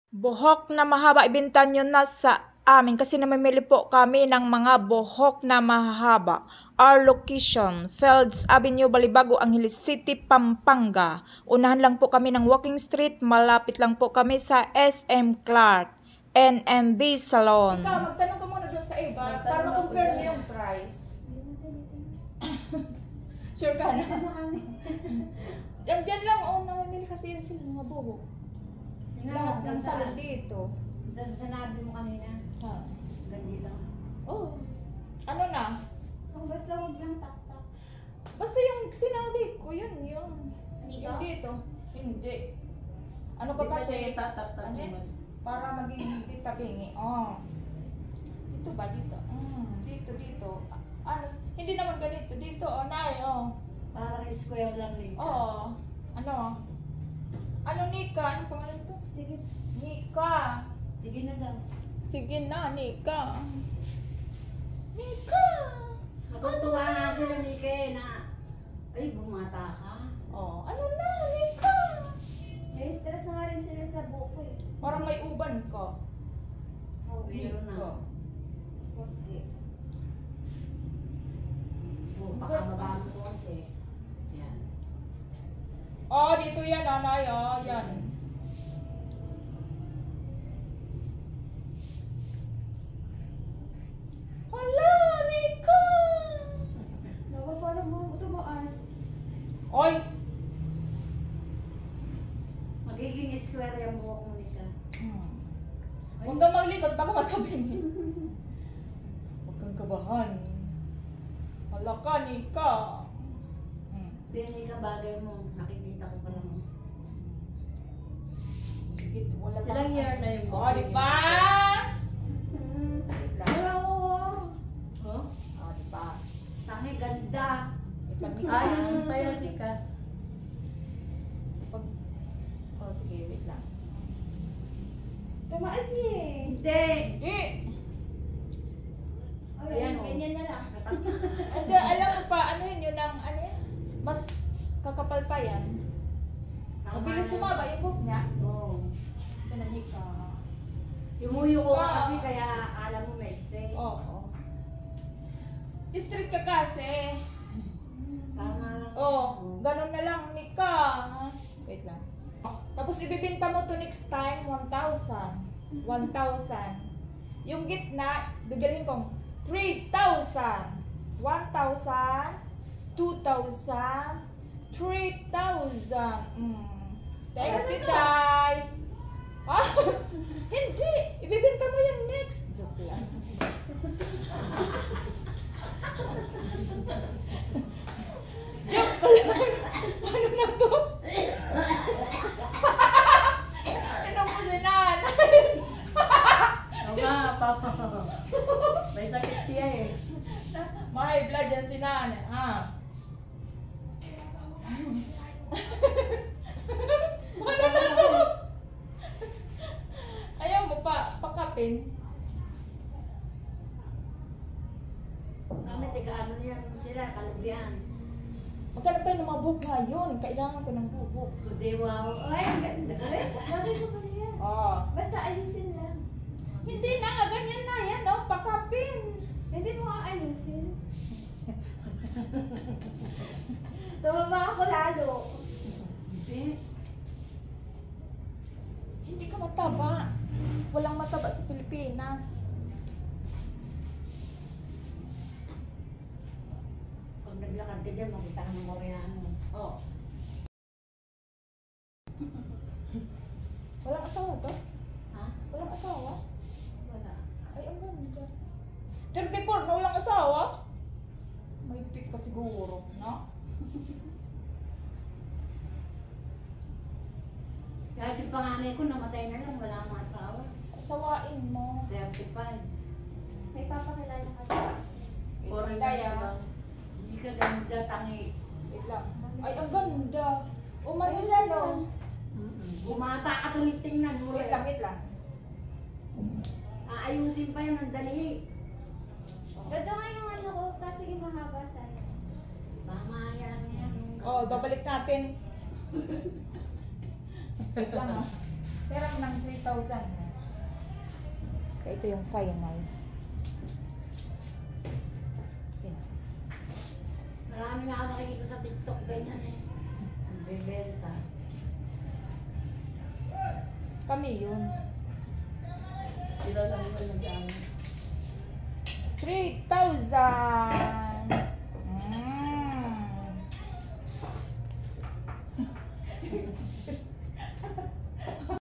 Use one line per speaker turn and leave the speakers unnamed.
Buhok na mahaba, ibenta nyo na sa amin kasi namimili po kami ng mga buhok na mahaba. Our location, Fields Avenue, Balibago, Angeles City, Pampanga. Unahan lang po kami ng Walking Street, malapit lang po kami sa SM Clark, NMB Salon. Ikaw, magtanong ka muna dun sa iba para ma-compare niyo yung price. Sure ka na? Yan dyan lang, namimili kasi yun sila mga buhok. Lahat ng salon dito.
Sinabi mo kanina.
Ha?
Ganito.
Oh. Ano na?
Basta huwag lang tak-tak.
Basta yung sinabi ko, yun.
Dito?
Yung dito. Hindi. Ano ka kasi? Ano? Para maging ditabingi. Oh. Dito ba? Dito. Dito. Ano? Hindi naman ganito. Dito. Oh, nay. Oh.
Parang square lang nito.
Oh. Ano? Ano, Nika? Ano pangalan to?
Sige.
Nika.
Sige na daw.
Sige na, Nika. Nika!
Matutuwa nga sila ni Kay na, ay, bumata ka.
Oh, ano na, Nika?
Stress na nga rin sila sa buko eh.
Parang may uban ka.
Oh,
Meron na.
Nika.
okay.
Baka mababa mo konti. Yan.
Oh, dito yan, nanay. Oh, yan. Hala, Nika!
Nawa, parang mo tumaas.
Oy!
Magiging square yung buhok mo nito.
Huwag kang maglikot, baka matabingin. Huwag kang kabahan. Hala ka, Nika.
Hindi ka bagay mo. Nakikita ko pa lang.
Wala pa.
Ilang year na yung
Oh,
buhok
di
niya?
ba? Wait lang.
Wala ko.
Huh?
Oh, di ba?
Tangi, ganda.
Wait lang, Nika.
Ayos yung tayo, Nika.
Oh, sige, wait lang.
Tumaas eh.
Hindi.
Eh!
Oh,
Ayan, oh.
ganyan na lang.
Hindi, alam mo pa, ano yun ang, ano yan? Mas kakapal pa yan. Mabilis sumaba yung buhok niya.
Oo.
Ganun ka.
Yumuyo ko kasi kaya alam mo maiksi.
Oo. Straight ka kasi.
Tama lang.
Oh, ganun na lang, Nika. Wait lang. Tapos ibibenta mo to next time, 1,000. 1,000. Yung gitna, bibilhin kong 3,000. 1,000. 2,000. 3,000. Thank you, Day. Ah, hindi. Ibibenta mo yan next. Joke lang. Joke lang. Ano na to? Ano mo si nanay?
Oo nga, papa. May sakit siya eh.
May blood yan si nanay. Ha? Ano na to? Ayaw mo pa, pakapin.
Kami, tika ano yan sila, kalubihan.
Maghanap tayo ng mga buhok ngayon. Kailangan ko ng buhok.
Kundi wow. Ay, ang ganda.
Bagay ko pala yan.
Oh.
Basta ayusin lang.
Hindi na nga, ganyan na yan, no? Pakapin.
Hindi mo aayusin. Tumaba ako lalo.
Hindi.
Hindi ka mataba. Walang mataba sa Pilipinas.
Pag naglakad ka dyan, makita ka ng Koreano.
Oh. Walang asawa to?
Ha?
Walang asawa?
Wala.
Ay, ang ganda. 34 na walang asawa? May pit ka siguro, no?
Kahit yung panganay ko, namatay na lang, wala akong asawa.
Asawain mo.
35.
May papakilala ka ba?
Foreign
Ganda yan.
lang. Hindi ka ganda, tangi.
Wait lang. Ay, ang ganda. Umano siya, no?
Bumata ka tuloy tingnan mo.
Wait lang, wait lang.
Aayusin pa yan, ang dali.
Ganda nga yung ano ko kasi yung mahaba sana.
Tama yan.
Oh, babalik natin. Wait lang, ah. Pero ng 3,000. Kaya ito yung final. Yun.
Marami nga ako nakikita sa TikTok ganyan eh. Ang bebenta.
Kami yun.
Sila lang yun nagkano.
3,000!